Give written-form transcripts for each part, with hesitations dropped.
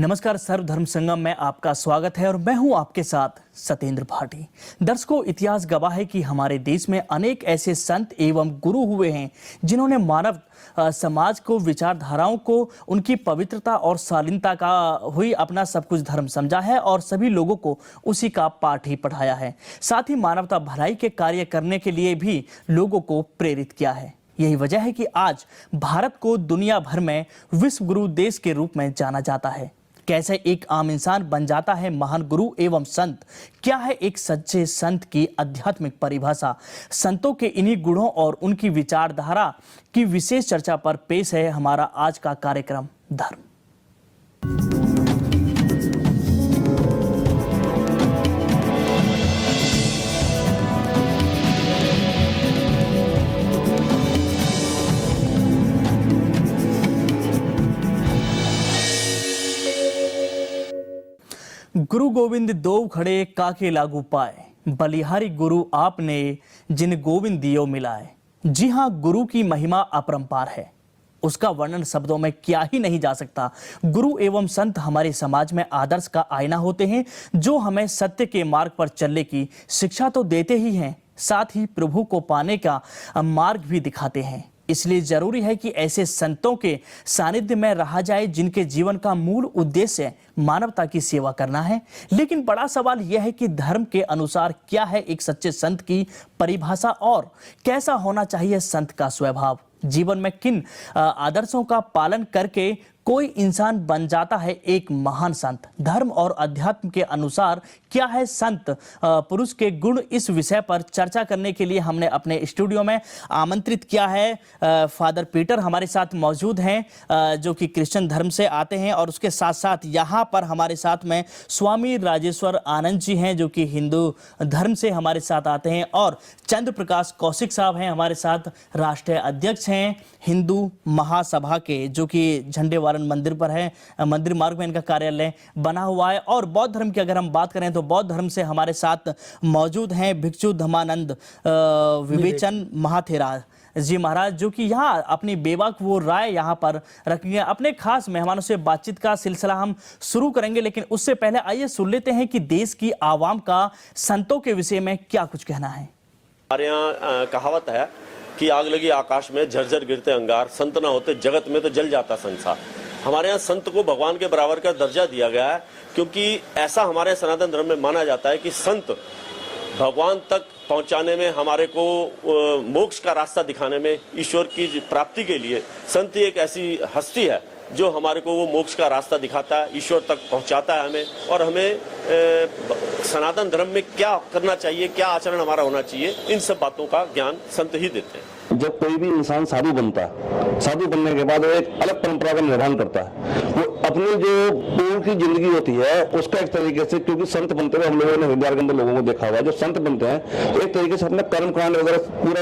नमस्कार, सर्वधर्म संगम में आपका स्वागत है और मैं हूं आपके साथ सत्येंद्र भाटी। दर्शकों, इतिहास गवाह है कि हमारे देश में अनेक ऐसे संत एवं गुरु हुए हैं जिन्होंने मानव समाज को, विचारधाराओं को, उनकी पवित्रता और शालीनता का हुई अपना सब कुछ धर्म समझा है और सभी लोगों को उसी का पाठ ही पढ़ाया है। साथ ही मानवता भलाई के कार्य करने के लिए भी लोगों को प्रेरित किया है। यही वजह है कि आज भारत को दुनिया भर में विश्व गुरु देश के रूप में जाना जाता है। कैसे एक आम इंसान बन जाता है महान गुरु एवं संत? क्या है एक सच्चे संत की आध्यात्मिक परिभाषा? संतों के इन्हीं गुणों और उनकी विचारधारा की विशेष चर्चा पर पेश है हमारा आज का कार्यक्रम धर्म। गुरु गोविंद दो खड़े काके लागू पाए, बलिहारी गुरु आपने जिन गोविंद दियो मिलाए। जी हाँ, गुरु की महिमा अपरंपार है, उसका वर्णन शब्दों में किया ही नहीं जा सकता। गुरु एवं संत हमारे समाज में आदर्श का आईना होते हैं, जो हमें सत्य के मार्ग पर चलने की शिक्षा तो देते ही हैं, साथ ही प्रभु को पाने का मार्ग भी दिखाते हैं। इसलिए जरूरी है कि ऐसे संतों के सानिध्य में रहा जाए जिनके जीवन का मूल उद्देश्य मानवता की सेवा करना है। लेकिन बड़ा सवाल यह है कि धर्म के अनुसार क्या है एक सच्चे संत की परिभाषा और कैसा होना चाहिए संत का स्वभाव? जीवन में किन आदर्शों का पालन करके कोई इंसान बन जाता है एक महान संत? धर्म और अध्यात्म के अनुसार क्या है संत पुरुष के गुण? इस विषय पर चर्चा करने के लिए हमने अपने स्टूडियो में आमंत्रित किया है फादर पीटर हमारे साथ मौजूद हैं, जो कि क्रिश्चियन धर्म से आते हैं, और उसके साथ साथ यहाँ पर हमारे साथ में स्वामी राजेश्वर आनंद जी हैं, जो कि हिंदू धर्म से हमारे साथ आते हैं, और चंद्र प्रकाश कौशिक साहब हैं हमारे साथ, राष्ट्रीय अध्यक्ष हैं हिंदू महासभा के, जो कि झंडे मंदिर पर है, मंदिर मार्ग में इनका कार्यालय बना हुआ है। और बौद्ध धर्म की अगर हम बात करें तो बौद्ध धर्म से हमारे साथ मौजूद हैं भिक्षु धमानंद विवेचन महाथेरा जी महाराज, जो कि यहाँ अपनी बेबाक वो राय यहाँ पर रखेंगे। अपने खास मेहमानों से बातचीत का सिलसिला हम शुरू करेंगे, लेकिन उससे पहले आइए सुन लेते हैं कि देश की आवाम का संतों के विषय में क्या कुछ कहना है। हमारे यहाँ कहावत है कि आग लगी आकाश में झरझर गिरते अंगार, संत ना होते जगत में तो जल जाता संसार। हमारे यहाँ संत को भगवान के बराबर का दर्जा दिया गया है, क्योंकि ऐसा हमारे सनातन धर्म में माना जाता है कि संत भगवान तक पहुंचाने में, हमारे को मोक्ष का रास्ता दिखाने में, ईश्वर की प्राप्ति के लिए संत एक ऐसी हस्ती है जो हमारे को वो मोक्ष का रास्ता दिखाता है, ईश्वर तक पहुंचाता है हमें, और हमें सनातन धर्म में क्या करना चाहिए, क्या आचरण हमारा होना चाहिए, इन सब बातों का ज्ञान संत ही देते हैं। जब कोई भी इंसान साधु बनता है, साधु बनने के बाद वो एक अलग परंपरा का निर्माण करता है। वो अपनी जो पूर्ण की जिंदगी होती है उसका एक तरीके से, क्योंकि संत बनते हुए हम लोगों ने हरिद्वार के अंदर लोगों को देखा हुआ है, जब संत बनते हैं तो एक तरीके से अपना कर्म कांड वगैरह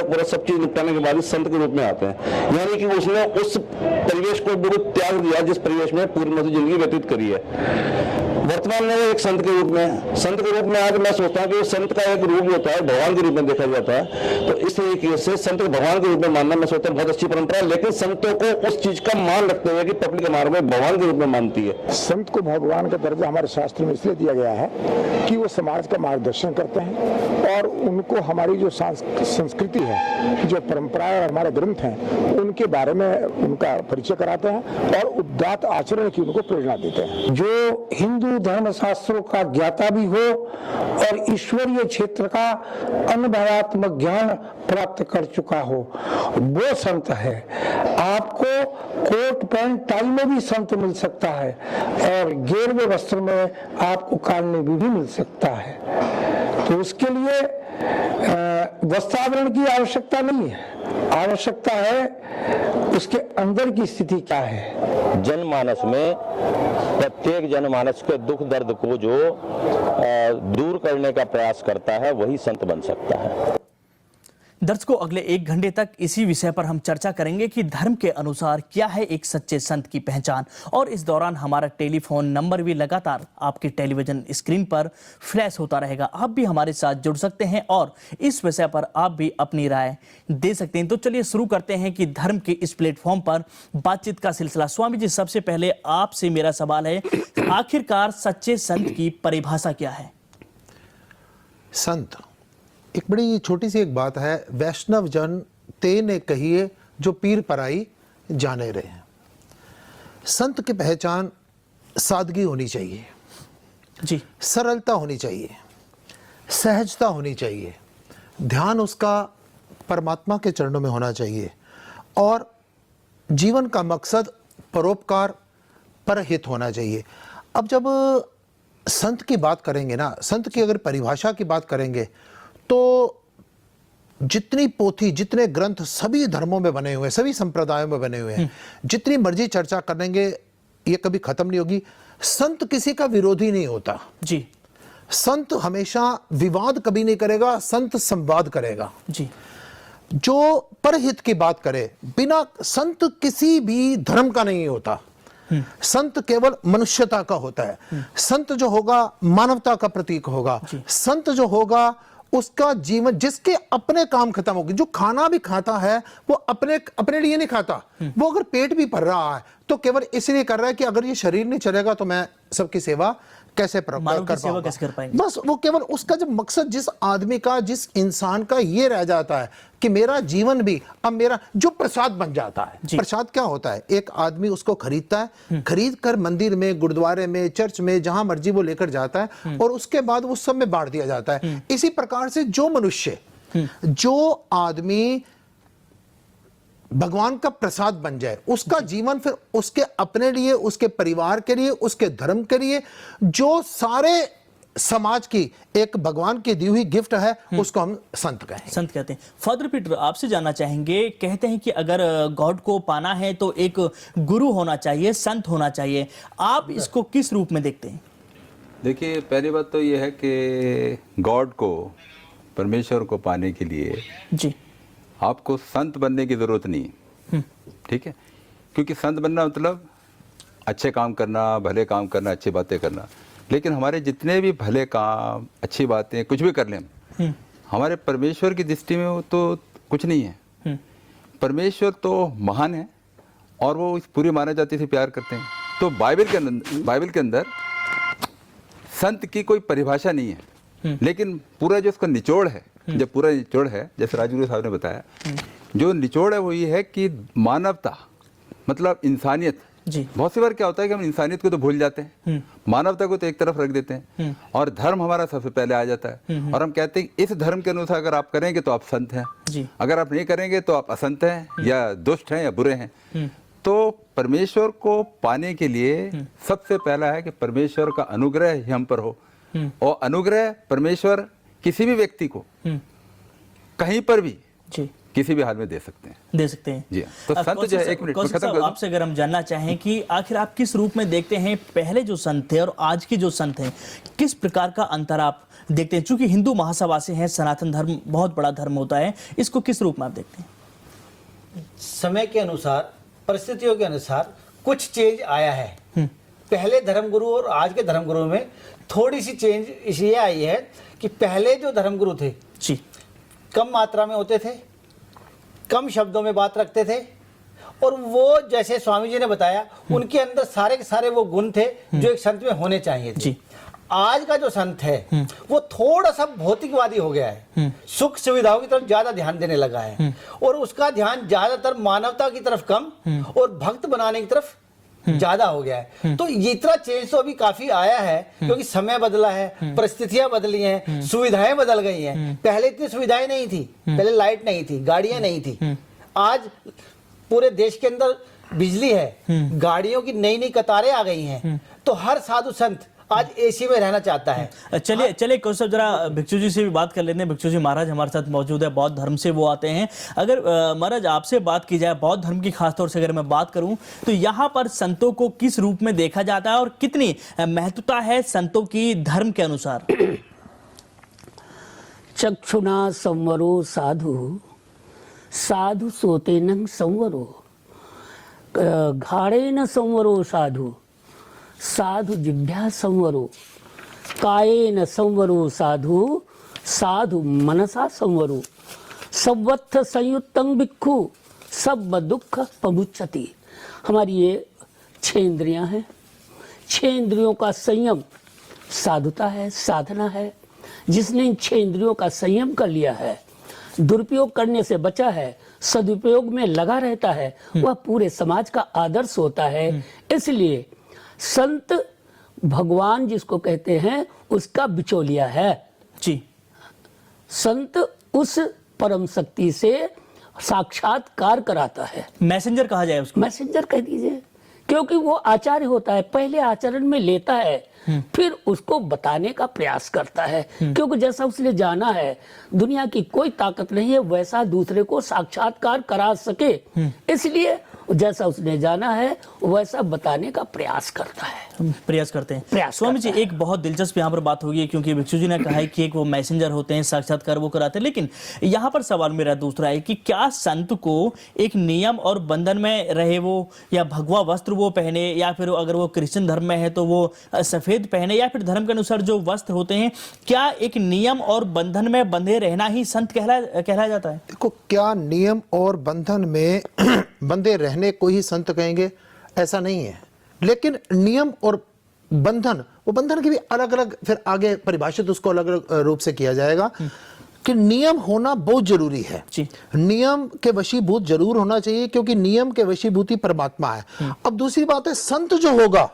पूरा सब चीज निपटाने के बाद ही संत के रूप में आते हैं। यानी कि उसने उस परिवेश को बिल्कुल त्याग दिया जिस परिवेश में पूर्ण जिंदगी व्यतीत करी है। वर्तमान में एक संत के रूप में आज मैं सोचता हूँ कि संत का एक रूप होता है, भगवान के रूप में देखा जाता है। तो इस तरीके से संत को भगवान के रूप में मानना मैं सोचता हूँ बहुत अच्छी परंपरा है, लेकिन संतों को उस चीज का मान रखते हुए कि पब्लिक हमारे में भगवान के रूप में मानती है। संत को भगवान का दर्जा हमारे शास्त्र में इसलिए दिया गया है कि वो समाज का मार्गदर्शन करते हैं और उनको हमारी जो संस्कृति है, जो परंपराएं और हमारे ग्रंथ हैं, उनके बारे में उनका परिचय कराते हैं और उदात्त आचरण की उनको प्रेरणा देते हैं। जो हिंदू धर्म शास्त्रों का ज्ञाता भी हो और ईश्वरीय क्षेत्र का अनुभवात्मक ज्ञान प्राप्त कर चुका हो, वो संत है। आपको कोट पैंट टाई में भी संत मिल सकता है और गेरुए वस्त्र में आपको काल में भी मिल सकता है। तो उसके लिए वस्त्रावरण की आवश्यकता नहीं है, आवश्यकता है उसके अंदर की स्थिति क्या है। जनमानस में प्रत्येक जनमानस के दुख दर्द को जो दूर करने का प्रयास करता है वही संत बन सकता है। दर्शकों, अगले 1 घंटे तक इसी विषय पर हम चर्चा करेंगे कि धर्म के अनुसार क्या है एक सच्चे संत की पहचान। और इस दौरान हमारा टेलीफोन नंबर भी लगातार आपके टेलीविजन स्क्रीन पर फ्लैश होता रहेगा। आप भी हमारे साथ जुड़ सकते हैं और इस विषय पर आप भी अपनी राय दे सकते हैं। तो चलिए शुरू करते हैं कि धर्म के इस प्लेटफॉर्म पर बातचीत का सिलसिला। स्वामी जी, सबसे पहले आपसे मेरा सवाल है, आखिरकार सच्चे संत की परिभाषा क्या है? संत एक बड़ी छोटी सी एक बात है, वैष्णव जन ते ने कहिए जो पीर पराई जाने रहे हैं। संत की पहचान सादगी होनी चाहिए जी, सरलता होनी चाहिए, सहजता होनी चाहिए, ध्यान उसका परमात्मा के चरणों में होना चाहिए और जीवन का मकसद परोपकार परहित होना चाहिए। अब जब संत की बात करेंगे ना, संत की अगर परिभाषा की बात करेंगे तो जितनी पोथी, जितने ग्रंथ सभी धर्मों में बने हुए हैं, सभी संप्रदायों में बने हुए हैं, जितनी मर्जी चर्चा करेंगे ये कभी खत्म नहीं होगी। संत किसी का विरोधी नहीं होता जी, संत हमेशा विवाद कभी नहीं करेगा, संत संवाद करेगा जी, जो परहित की बात करे। बिना संत किसी भी धर्म का नहीं होता, संत केवल मनुष्यता का होता है। संत जो होगा मानवता का प्रतीक होगा। संत जो होगा उसका जीवन, जिसके अपने काम खत्म होगी, जो खाना भी खाता है वो अपने लिए नहीं खाता, वो अगर पेट भी भर रहा है तो केवल इसलिए कर रहा है कि अगर ये शरीर नहीं चलेगा तो मैं सबकी सेवा कैसे कर पाऊंगा। बस वो केवल उसका जब मकसद, जिस आदमी का, जिस इंसान का ये रह जाता है कि मेरा जीवन भी अब मेरा जो प्रसाद बन जाता है। प्रसाद क्या होता है? एक आदमी उसको खरीदता है, खरीद कर मंदिर में, गुरुद्वारे में, चर्च में, जहां मर्जी वो लेकर जाता है और उसके बाद वो सब में बांट दिया जाता है। इसी प्रकार से जो मनुष्य, जो आदमी भगवान का प्रसाद बन जाए, उसका जीवन फिर उसके अपने लिए, उसके परिवार के लिए, उसके धर्म के लिए, जो सारे समाज की एक भगवान की दी हुई गिफ्ट है, उसको हम संत कहें। संत कहते हैं। फादर पीटर, आपसे जानना चाहेंगे, कहते हैं कि अगर गॉड को पाना है तो एक गुरु होना चाहिए, संत होना चाहिए। आप इसको किस रूप में देखते हैं? देखिए, पहली बात तो ये है कि गॉड को, परमेश्वर को पाने के लिए जी आपको संत बनने की जरूरत नहीं, ठीक है? क्योंकि संत बनना मतलब अच्छे काम करना, भले काम करना, अच्छी बातें करना। लेकिन हमारे जितने भी भले काम, अच्छी बातें, कुछ भी कर लें, हमारे परमेश्वर की दृष्टि में वो तो कुछ नहीं है। परमेश्वर तो महान है और वो इस पूरी मानव जाति से प्यार करते हैं। तो बाइबल के अंदर संत की कोई परिभाषा नहीं है, लेकिन पूरा जो उसका निचोड़ है, जब पूरा निचोड़ है, जैसे राजगुरु साहब ने बताया, जो निचोड़ है वो ये है कि मानवता मतलब इंसानियत। जी। बहुत सी बार क्या होता है कि हम इंसानियत को तो भूल जाते हैं, मानवता को तो एक तरफ रख देते हैं और धर्म हमारा सबसे पहले आ जाता है और हम कहते हैं इस धर्म के अनुसार अगर आप करेंगे तो आप संत हैं, जी। अगर आप नहीं करेंगे तो आप असंत हैं या दुष्ट हैं या बुरे हैं। तो परमेश्वर को पाने के लिए सबसे पहला है कि परमेश्वर का अनुग्रह ही हम पर हो, और अनुग्रह परमेश्वर किसी भी व्यक्ति को कहीं पर भी जी किसी भी हाल में दे सकते हैं जी। तो संत जो है, एक मिनट कौशिक साहब, आपसे अगर हम जानना चाहें कि आखिर आप किस रूप में देखते हैं पहले जो संत थे और आज के जो संत हैं, किस प्रकार का अंतर आप देखते हैं? चूंकि हिंदू महासभा से हैं, सनातन धर्म बहुत बड़ा धर्म होता है, इसको किस रूप में आप देखते हैं? समय के अनुसार, परिस्थितियों के अनुसार कुछ चेंज आया है। पहले धर्मगुरु और आज के धर्मगुरु में थोड़ी सी चेंज इसलिए आई है कि पहले जो धर्मगुरु थे जी, कम मात्रा में होते थे, कम शब्दों में बात रखते थे और वो, जैसे स्वामी जी ने बताया, उनके अंदर सारे के सारे वो गुण थे जो एक संत में होने चाहिए थे। जी। आज का जो संत है वो थोड़ा सा भौतिकवादी हो गया है, सुख सुविधाओं की तरफ ज्यादा ध्यान देने लगा है और उसका ध्यान ज्यादातर मानवता की तरफ कम और भक्त बनाने की तरफ ज्यादा हो गया है। तो ये इतना चेंज तो अभी काफी आया है क्योंकि समय बदला है, परिस्थितियां बदली हैं, सुविधाएं बदल गई हैं। पहले इतनी सुविधाएं नहीं थी, पहले लाइट नहीं थी, गाड़ियां नहीं थी। आज पूरे देश के अंदर बिजली है, गाड़ियों की नई नई कतारें आ गई हैं। तो हर साधु संत आज एसी में रहना चाहता है। चलिए कौशल, जरा भिक्षु जी से भी बात कर लेते हैं। भिक्षु जी महाराज हमारे साथ मौजूद है, बौद्ध धर्म से वो आते हैं। अगर महाराज आपसे बात की जाए बौद्ध धर्म की, खासतौर से अगर मैं बात करूं तो यहाँ पर संतों को किस रूप में देखा जाता है और कितनी महत्वता है संतों की धर्म के अनुसार? चक्षुना संवरो साधु साधु सोते न संवरो, घाड़े न संवरो साधु, साधु जिभ्या संवरो, काये न संवरो साधु, साधु मनसा संवरो, सवत्थ संयुक्तं भिक्खु सब दुख पमुच्यति। हमारी ये 6 इंद्रियां हैं, 6 इंद्रियों का संयम साधुता है, साधना है। जिसने इन 6 इंद्रियों का संयम कर लिया है, दुरुपयोग करने से बचा है, सदुपयोग में लगा रहता है, वह पूरे समाज का आदर्श होता है। इसलिए संत भगवान जिसको कहते हैं उसका बिचौलिया है जी। संत उस परम शक्ति से साक्षात्कार कराता है। मैसेंजर कहा जाए उसको। मैसेंजर कह दीजिए, क्योंकि वो आचार्य होता है, पहले आचरण में लेता है, फिर उसको बताने का प्रयास करता है। क्योंकि जैसा उसने जाना है, दुनिया की कोई ताकत नहीं है वैसा दूसरे को साक्षात्कार करा सके, इसलिए जैसा उसने जाना है वैसा बताने का प्रयास करता है। प्रयास करते हैं। प्रयास स्वामी जी, करता है। एक बहुत दिलचस्प यहाँ पर बात होगी, क्योंकि भिक्षु जी ने कहा है कि एक वो मैसेंजर होते हैं, साक्षात्कार वो कराते हैं, लेकिन यहाँ पर सवाल मेरा दूसरा है कि क्या संत को एक नियम और बंधन में रहे वो, या भगवा वस्त्र वो पहने, या फिर अगर वो क्रिश्चियन धर्म में है तो वो सफेद पहने, या फिर धर्म के अनुसार जो वस्त्र होते हैं, क्या एक नियम और बंधन में बंधे रहना ही संत कहलाया जाता है? देखो, क्या नियम और बंधन में बंधे रहने को ही संत कहेंगे? ऐसा नहीं है। लेकिन नियम और बंधन, वो बंधन की भी अलग अलग फिर आगे परिभाषित उसको अलग अलग रूप से किया जाएगा कि नियम होना बहुत जरूरी है जी। नियम के वशीभूत जरूर होना चाहिए, क्योंकि नियम के वशीभूत ही परमात्मा है। अब दूसरी बात है, संत जो होगा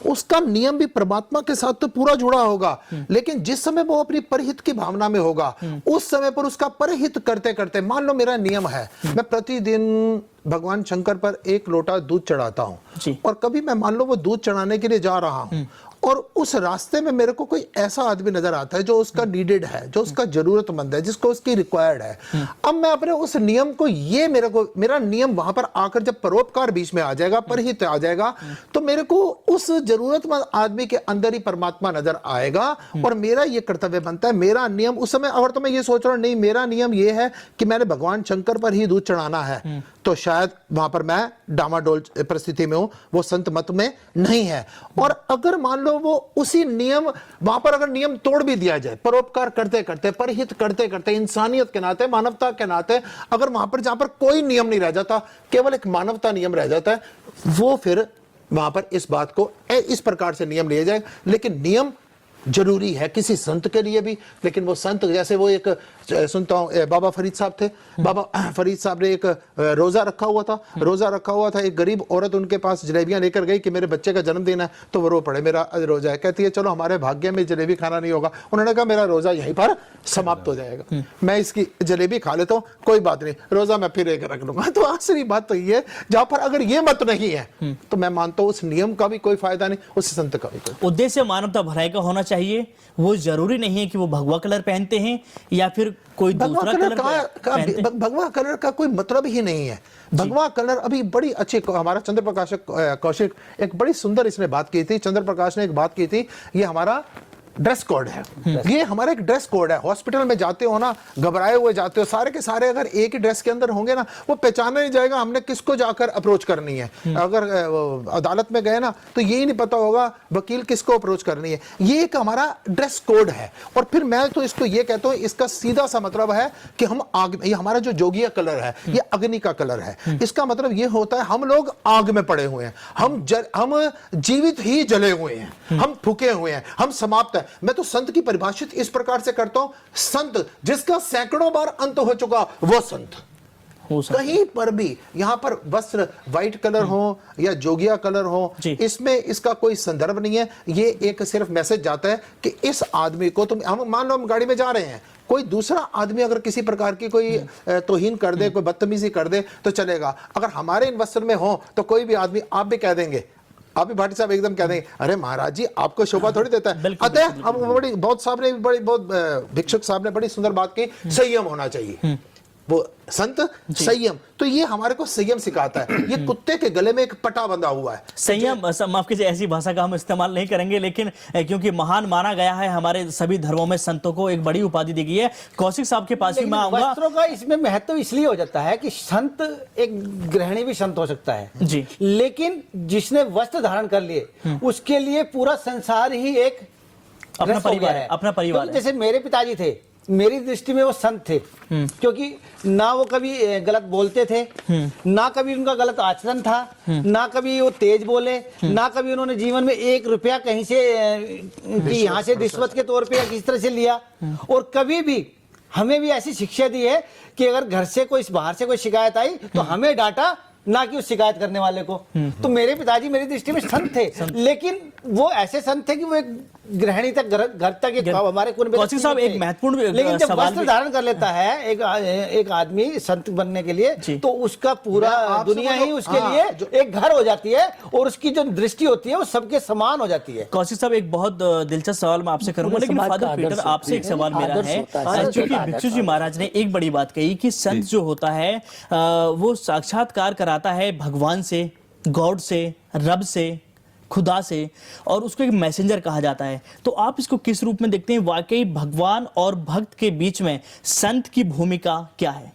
उसका नियम भी परमात्मा के साथ तो पूरा जुड़ा होगा, लेकिन जिस समय वो अपनी परहित की भावना में होगा, उस समय पर उसका परहित करते करते, मान लो मेरा नियम है, मैं प्रतिदिन भगवान शंकर पर 1 लोटा दूध चढ़ाता हूं, और कभी मैं मान लो वो दूध चढ़ाने के लिए जा रहा हूं और उस रास्ते में मेरे को कोई ऐसा आदमी नजर आता है जो उसका नीडेड है, जो उसका जरूरतमंद है, जिसको उसकी रिक्वायर्ड है। अब मैं अपने उस नियम को, ये मेरा नियम वहां पर आकर जब परोपकार बीच में आ जाएगा, परहित आ जाएगा, तो मेरे को उस जरूरतमंद आदमी के अंदर ही परमात्मा नजर आएगा, और मेरा ये कर्तव्य बनता है, मेरा नियम उस समय। अगर तो मैं ये सोच रहा हूं नहीं, मेरा नियम ये है कि मैंने भगवान शंकर पर ही दूध चढ़ाना है, तो शायद वहां पर मैं डामाडोल परिस्थिति में हूं, वो संत मत में नहीं है। और अगर मान लो वो उसी नियम, वहां पर अगर नियम तोड़ भी दिया जाए, परोपकार करते करते, परहित करते करते, इंसानियत के नाते, मानवता के नाते, अगर वहां पर, जहां पर कोई नियम नहीं रह जाता, केवल एक मानवता नियम रह जाता है, वो फिर वहां पर इस बात को इस प्रकार से नियम लिया जाए। लेकिन नियम जरूरी है किसी संत के लिए भी। लेकिन वो संत, जैसे वो एक सुनता हूं, बाबा फरीद साहब थे, बाबा फरीद साहब ने एक रोजा रखा हुआ था, एक गरीब औरत उनके पास जलेबियां लेकर गई कि मेरे बच्चे का जन्मदिन है, तो वो रो पड़े, मेरा रोजा है। कहती है चलो हमारे भाग्य में जलेबी खाना नहीं होगा। उन्होंने कहा मेरा रोजा यहीं पर समाप्त हो जाएगा, मैं इसकी जलेबी खा लेता हूँ, कोई बात नहीं, रोजा मैं फिर एक रख लूंगा। तो आखिरी बात तो ये, जहां पर अगर ये मत नहीं है तो मैं मानता हूं उस नियम का भी कोई फायदा नहीं, उस संत का भी कोई। उद्देश्य मानवता भलाई का होना चाहिए। वो जरूरी नहीं है कि वो भगवा कलर पहनते हैं या फिर कोई दूसरा कलर भगवा कलर का कोई मतलब ही नहीं है। भगवा कलर, अभी बड़ी अच्छी, हमारा चंद्र प्रकाश कौशिक एक बड़ी सुंदर इसने बात की थी, चंद्र प्रकाश ने एक बात की थी, ये हमारा ड्रेस कोड है, ये हमारा एक ड्रेस कोड है। हॉस्पिटल में जाते हो ना, घबराए हुए जाते हो, सारे के सारे अगर एक ही ड्रेस के अंदर होंगे ना, वो पहचाना नहीं जाएगा हमने किसको जाकर अप्रोच करनी है। अगर अदालत में गए ना तो यही नहीं पता होगा वकील किसको अप्रोच करनी है। ये एक हमारा ड्रेस कोड है। और फिर मैं तो इसको ये कहता हूं, इसका सीधा सा मतलब है कि हम आग, ये हमारा जो जोगिया कलर है, ये अग्नि का कलर है। इसका मतलब ये होता है हम लोग आग में पड़े हुए हैं, हम जीवित ही जले हुए हैं, हम फूके हुए हैं, हम समाप्त है। मैं तो संत की परिभाषित इस प्रकार से करता हूं, संत जिसका सैकड़ों बार अंत हो चुका, वो संत। कहीं पर भी यहाँ पर वस्त्र व्हाइट कलर हो या जोगिया कलर हो, इसमें इसका कोई संदर्भ नहीं है। ये एक सिर्फ मैसेज जाता है कि इस आदमी को तुम, हम मान लो हम गाड़ी में जा रहे हैं, कोई दूसरा आदमी अगर किसी प्रकार की कोई तौहीन कर दे, कोई बदतमीजी कर दे तो चलेगा। अगर हमारे इन वस्त्र में हो तो कोई भी आदमी, आप भी कह देंगे, आप भी भाटी साहब एकदम कह देंगे अरे महाराज जी आपको शोभा थोड़ी देता है। अतः हम बड़ी बहुत साहब ने, बड़ी बहुत भिक्षुक साहब ने बड़ी सुंदर बात की, संयम होना चाहिए। वो संत संयम, तो ये हमारे को संयम सिखाता है। ये कुत्ते के गले में एक पटा बंधा हुआ है। संयम, माफ कीजिए, ऐसी भाषा का हम इस्तेमाल नहीं करेंगे, लेकिन क्योंकि महान माना गया है, हमारे सभी धर्मों में संतों को एक बड़ी उपाधि दी गई है। कौशिक साहब के पास ही मैं आऊंगा। वस्त्रों का इसमें महत्व इसलिए हो जाता है कि संत एक गृहिणी भी संत हो सकता है जी, लेकिन जिसने वस्त्र धारण कर लिए उसके लिए पूरा संसार ही एक अपना रस हो परिवार गया है, अपना परिवार क्योंकि है। जैसे मेरे पिताजी थे, मेरी दृष्टि में वो संत थे, क्योंकि ना वो कभी गलत बोलते थे, ना कभी उनका गलत आचरण था, ना कभी वो तेज बोले, ना कभी उन्होंने जीवन में 1 रुपया कहीं से कि यहाँ से रिश्वत के तौर पे या किस तरह से लिया। और कभी भी हमें भी ऐसी शिक्षा दी है कि अगर घर से कोई बाहर से कोई शिकायत आई तो हमें डांटा, ना कि उस शिकायत करने वाले को। तो मेरे पिताजी मेरी दृष्टि में संत थे, लेकिन वो ऐसे संत थे कि वो एक गृहिणी तक, घर तक एक हमारे कुल में। कौशिक साहब, एक महत्वपूर्ण लेकिन जब सवाल वस्त्र भी- धारण कर लेता है एक आदमी संत बनने के लिए, तो उसका पूरा आपसे दुनिया ही बोलो, उसके हाँ, लिए एक घर हो जाती है और उसकी जो दृष्टि होती है वो सबके समान हो जाती है। कौशिक साहब, एक बहुत दिलचस्प सवाल मैं आपसे करूंगा, लेकिन समाज का फादर आदर्श पीटर आपसे एक होता है, सवाल मेरा आदर्श है। होता है, क्योंकि आदर्श भिक्षु जी महाराज ने एक बड़ी बात कही कि संत जो होता है वो साक्षात्कार कराता है भगवान से, गॉड से, रब से, खुदा से, और उसको एक मैसेंजर कहा जाता है। तो आप इसको किस रूप में देखते हैं? वाकई भगवान और भक्त के बीच में संत की भूमिका क्या है?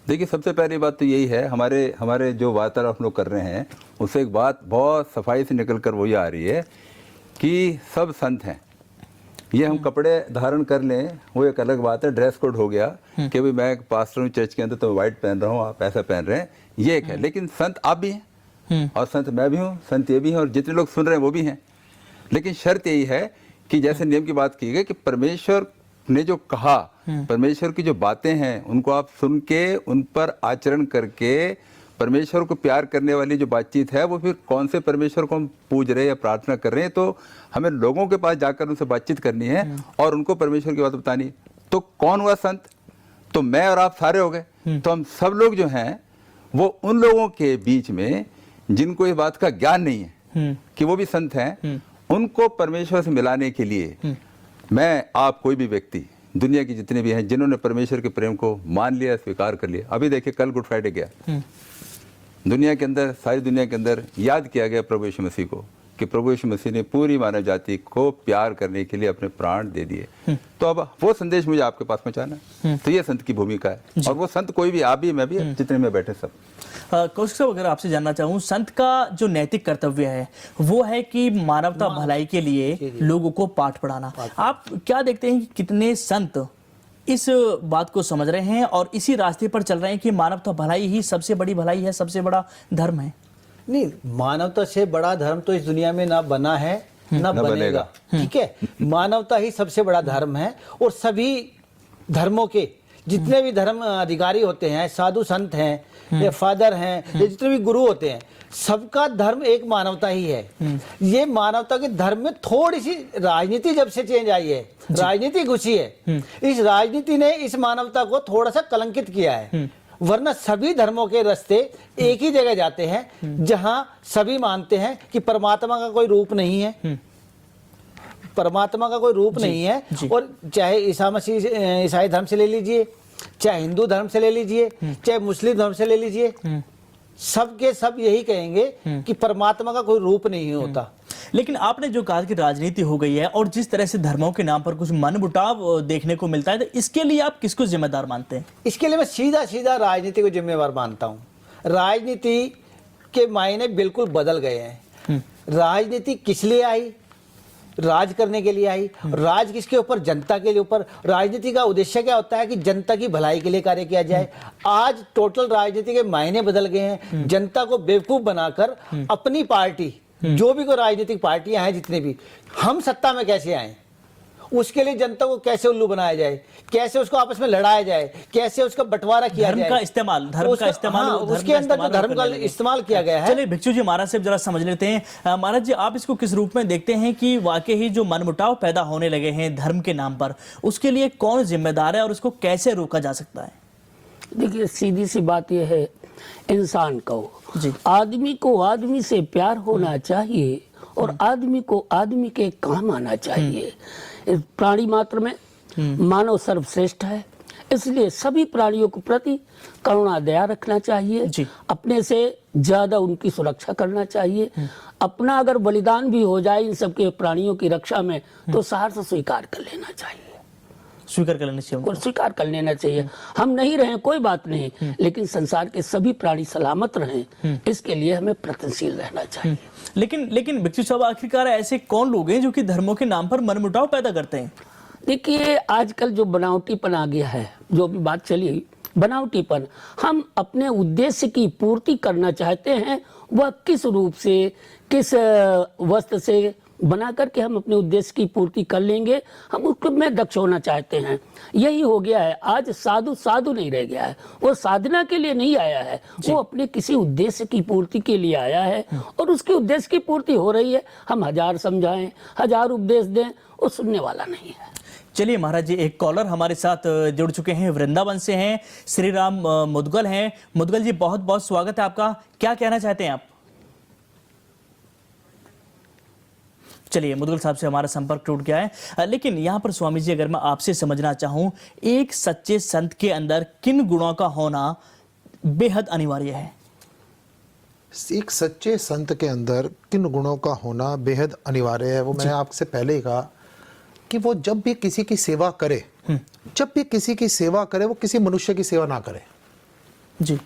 देखिए, सबसे पहली बात तो यही है, हमारे जो वार्तालाप हम लोग कर रहे हैं उससे एक बात बहुत सफाई से निकल कर वही आ रही है कि सब संत हैं। ये हम कपड़े धारण कर लें वो एक अलग बात है, ड्रेस कोड हो गया कि भाई मैं पास्टर हूँ चर्च के अंदर तो व्हाइट पहन रहा हूँ, आप ऐसा पहन रहे हैं, ये एक है। लेकिन संत आप भी हैं और संत मैं भी हूँ, संत ये भी हैं, और जितने लोग सुन रहे हैं वो भी हैं। लेकिन शर्त यही है कि जैसे नियम की बात की गई कि परमेश्वर ने जो कहा, परमेश्वर की जो बातें हैं उनको आप सुन के उन पर आचरण करके परमेश्वर को प्यार करने वाली जो बातचीत है, वो फिर कौन से परमेश्वर को हम पूज रहे हैं या प्रार्थना कर रहे हैं, तो हमें लोगों के पास जाकर उनसे बातचीत करनी है और उनको परमेश्वर की बात बतानी है। तो कौन हुआ संत? तो मैं और आप सारे हो गए। तो हम सब लोग जो हैं वो उन लोगों के बीच में जिनको इस बात का ज्ञान नहीं है कि वो भी संत हैं, उनको परमेश्वर से मिलाने के लिए मैं, आप, कोई भी व्यक्ति दुनिया की जितने भी हैं जिन्होंने परमेश्वर के प्रेम को मान लिया, स्वीकार कर लिया। अभी देखिए, कल गुड फ्राइडे गया, दुनिया के अंदर, सारी दुनिया के अंदर याद किया गया प्रभु यीशु मसीह को कि प्रभु यीशु मसीह ने पूरी मानव जाति को प्यार करने के लिए अपने प्राण दे दिए। तो अब वो संदेश मुझे आपके पास पहुंचाना है। तो ये संत की भूमिका है, और वो संत कोई भी, आप भी, मैं भी, जितने में बैठे सब। कौशिक साहब, अगर आपसे जानना चाहूँ, संत का जो नैतिक कर्तव्य है वो है कि मानवता भलाई के लिए लोगों को पाठ पढ़ाना। आप क्या देखते हैं कि कितने संत इस बात को समझ रहे हैं और इसी रास्ते पर चल रहे हैं कि मानवता भलाई ही सबसे बड़ी भलाई है, सबसे बड़ा धर्म है? नहीं, मानवता से बड़ा धर्म तो इस दुनिया में ना बना है ना बनेगा। ठीक है, मानवता ही सबसे बड़ा धर्म है। और सभी धर्मों के जितने भी धर्म अधिकारी होते हैं, साधु संत हैं या फादर हैं या जितने भी गुरु होते हैं, सबका धर्म एक मानवता ही है। ये मानवता के धर्म में थोड़ी सी राजनीति जब से चेंज आई है, राजनीति घुसी है, इस राजनीति ने इस मानवता को थोड़ा सा कलंकित किया है। वरना सभी धर्मों के रास्ते एक ही जगह जाते हैं, जहां सभी मानते हैं कि परमात्मा का कोई रूप नहीं है, परमात्मा का कोई रूप नहीं है। और चाहे ईसाई धर्म से ले लीजिए, चाहे हिंदू धर्म से ले लीजिए, चाहे मुस्लिम धर्म से ले लीजिए, सब के सब यही कहेंगे कि परमात्मा का कोई रूप नहीं होता। लेकिन आपने जो कहा कि राजनीति हो गई है और जिस तरह से धर्मों के नाम पर कुछ मनमुटाव देखने को मिलता है, तो इसके लिए आप किसको जिम्मेदार मानते हैं? इसके लिए मैं सीधा सीधा राजनीति को जिम्मेवार मानता हूँ। राजनीति के मायने बिल्कुल बदल गए हैं। राजनीति किस लिए आई? राज करने के लिए आई। राज किसके ऊपर? जनता के लिए ऊपर। राजनीति का उद्देश्य क्या होता है कि जनता की भलाई के लिए कार्य किया जाए। आज टोटल राजनीति के मायने बदल गए हैं। जनता को बेवकूफ बनाकर अपनी पार्टी, जो भी कोई राजनीतिक पार्टियां हैं जितने भी, हम सत्ता में कैसे आए, उसके लिए जनता को कैसे उल्लू बनाया जाए, कैसे उसको आपस में लड़ाया जाए, कैसे उसका बंटवारा किया जाए, धर्म का इस्तेमाल उसके अंदर जो धर्म का इस्तेमाल किया गया है। चलिए भिक्षु जी महाराज से जरा समझ लेते हैं। महाराज जी, आप इसको किस रूप में देखते हैं कि वाकई ही जो मनमुटाव पैदा होने लगे हैं धर्म के नाम पर, उसके लिए कौन जिम्मेदार है और उसको कैसे रोका जा सकता है? देखिए, सीधी सी बात यह है, इंसान को, आदमी को आदमी से प्यार होना चाहिए और आदमी को आदमी के काम आना चाहिए। प्राणी मात्र में मानव सर्वश्रेष्ठ है। इसलिए सभी प्राणियों के प्रति करुणा दया रखना चाहिए जी। अपने से ज्यादा उनकी सुरक्षा करना चाहिए। अपना अगर बलिदान भी हो जाए इन सबके प्राणियों की रक्षा में तो सहर्ष स्वीकार कर लेना चाहिए, स्वीकार कर लेना चाहिए और स्वीकार कर लेना चाहिए। हम नहीं रहें कोई बात नहीं, लेकिन संसार के सभी प्राणी सलामत रहें, इसके लिए हमें प्रयत्नशील रहना चाहिए। लेकिन भिक्षु साहब, आखिरकार ऐसे कौन लोग हैं जो कि धर्मों के नाम पर मनमुटाव पैदा करते हैं? देखिए, आजकल जो बनावटीपन आ गया है, जो भी बात चली बनावटीपन, हम अपने उद्देश्य की पूर्ति करना चाहते हैं, वह किस रूप से, किस वस्त्र से बना करके हम अपने उद्देश्य की पूर्ति कर लेंगे, हम उसको में दक्ष होना चाहते हैं। यही हो गया है। आज साधु साधु नहीं रह गया है, वो साधना के लिए नहीं आया है, वो अपने किसी उद्देश्य की पूर्ति के लिए आया है, और उसके उद्देश्य की पूर्ति हो रही है। हम हजार समझाएं, हजार उपदेश दें, वो सुनने वाला नहीं है। चलिए महाराज जी, एक कॉलर हमारे साथ जुड़ चुके हैं, वृंदावन से हैं, श्री राम मुदगल हैं। मुदगल जी, बहुत बहुत स्वागत है आपका, क्या कहना चाहते हैं आप? चलिए, मुदगल साहब से हमारा संपर्क टूट गया है। लेकिन यहाँ पर स्वामी जी, अगर मैं आपसे समझना चाहूँ, एक सच्चे संत के अंदर किन गुणों का होना बेहद अनिवार्य है? एक सच्चे संत के अंदर किन गुणों का होना बेहद अनिवार्य है, वो मैंने आपसे पहले ही कहा कि वो जब भी किसी की सेवा करे, वो किसी मनुष्य की सेवा ना करे जी,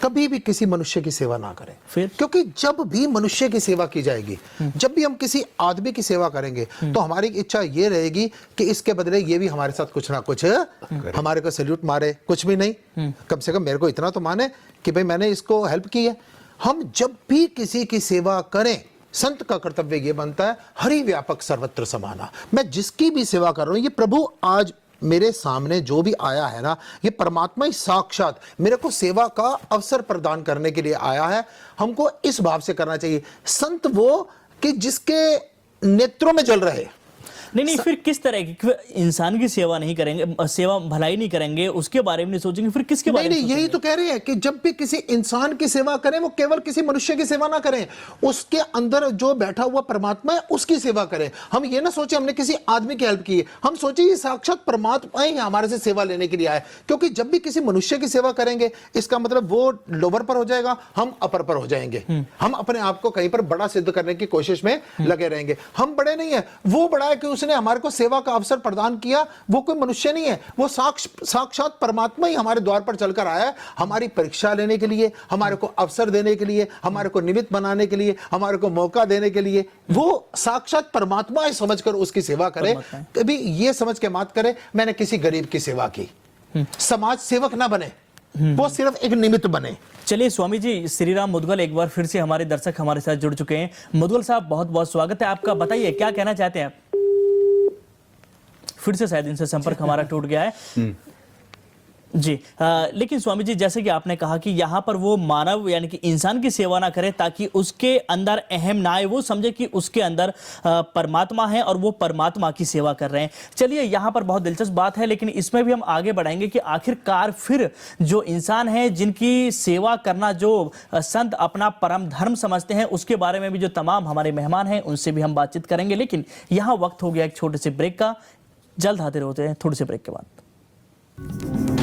कभी भी किसी मनुष्य की सेवा ना करें। फिर? क्योंकि जब भी मनुष्य की सेवा की जाएगी, जब भी हम किसी आदमी की सेवा करेंगे, तो हमारी इच्छा ये रहेगी कि इसके बदले ये भी हमारे साथ कुछ ना कुछ हमारे को सैल्यूट मारे, कुछ भी नहीं, कम से कम मेरे को इतना तो माने कि भाई मैंने इसको हेल्प की है। हम जब भी किसी की सेवा करें, संत का कर्तव्य ये बनता है, हरि व्यापक सर्वत्र समाना। मैं जिसकी भी सेवा कर रहा हूं, ये प्रभु आज मेरे सामने जो भी आया है ना, ये परमात्मा ही साक्षात मेरे को सेवा का अवसर प्रदान करने के लिए आया है। हमको इस भाव से करना चाहिए। संत वो कि जिसके नेत्रों में जल रहे। नहीं, फिर किस तरह की? इंसान की सेवा नहीं करेंगे, सेवा भलाई नहीं करेंगे, उसके बारे में नहीं सोचेंगे, फिर किसके बारे में? यही तो कह रहे हैं कि जब भी किसी इंसान की सेवा करें, वो केवल किसी मनुष्य की सेवा ना करें, उसके अंदर जो बैठा हुआ परमात्मा है उसकी सेवा करें। हम ये ना सोचे हमने किसी आदमी की हेल्प की है, हम सोचे ये साक्षात परमात्मा ही हमारे से सेवा लेने के लिए आए। क्योंकि जब भी किसी मनुष्य की सेवा करेंगे, इसका मतलब वो लोअर पर हो जाएगा, हम अपर पर हो जाएंगे। हम अपने आप को कहीं पर बड़ा सिद्ध करने की कोशिश में लगे रहेंगे। हम बड़े नहीं है, वो बड़ा है कि उसने हमारे को सेवा का अवसर प्रदान किया। वो कोई मनुष्य नहीं है, वो साक्षात परमात्मा ही हमारे द्वार पर चलकर आया है, हमारी परीक्षा लेने के लिए, हमारे को अवसर देने के लिए, हमारे को निमित्त बनाने के लिए, हमारे को मौका देने के लिए। वो साक्षात परमात्मा ही समझकर उसकी सेवा करे। कभी ये समझ के मत करे मैंने किसी गरीब की सेवा की। समाज सेवक ना बने, वो सिर्फ एक निमित्त बने। चलिए स्वामी जी, श्री राम मुदगल एक बार फिर से हमारे दर्शक हमारे साथ जुड़ चुके हैं। मुदगल साहब, बहुत बहुत स्वागत है आपका, बताइए क्या कहना चाहते हैं आप? फिर से शायद इनसे संपर्क हमारा टूट गया है जी। लेकिन स्वामी जी, जैसे कि आपने कहा कि यहाँ पर वो मानव यानी कि इंसान की सेवा ना करे ताकि उसके अंदर अहम ना आए, वो समझे कि उसके अंदर परमात्मा है और वो परमात्मा की सेवा कर रहे हैं। चलिए, यहाँ पर बहुत दिलचस्प बात है, लेकिन इसमें भी हम आगे बढ़ाएंगे कि आखिरकार फिर जो इंसान है जिनकी सेवा करना जो संत अपना परम धर्म समझते हैं, उसके बारे में भी जो तमाम हमारे मेहमान हैं उनसे भी हम बातचीत करेंगे। लेकिन यहाँ वक्त हो गया एक छोटे से ब्रेक का, जल्द हाजिर होते हैं थोड़े से ब्रेक के बाद।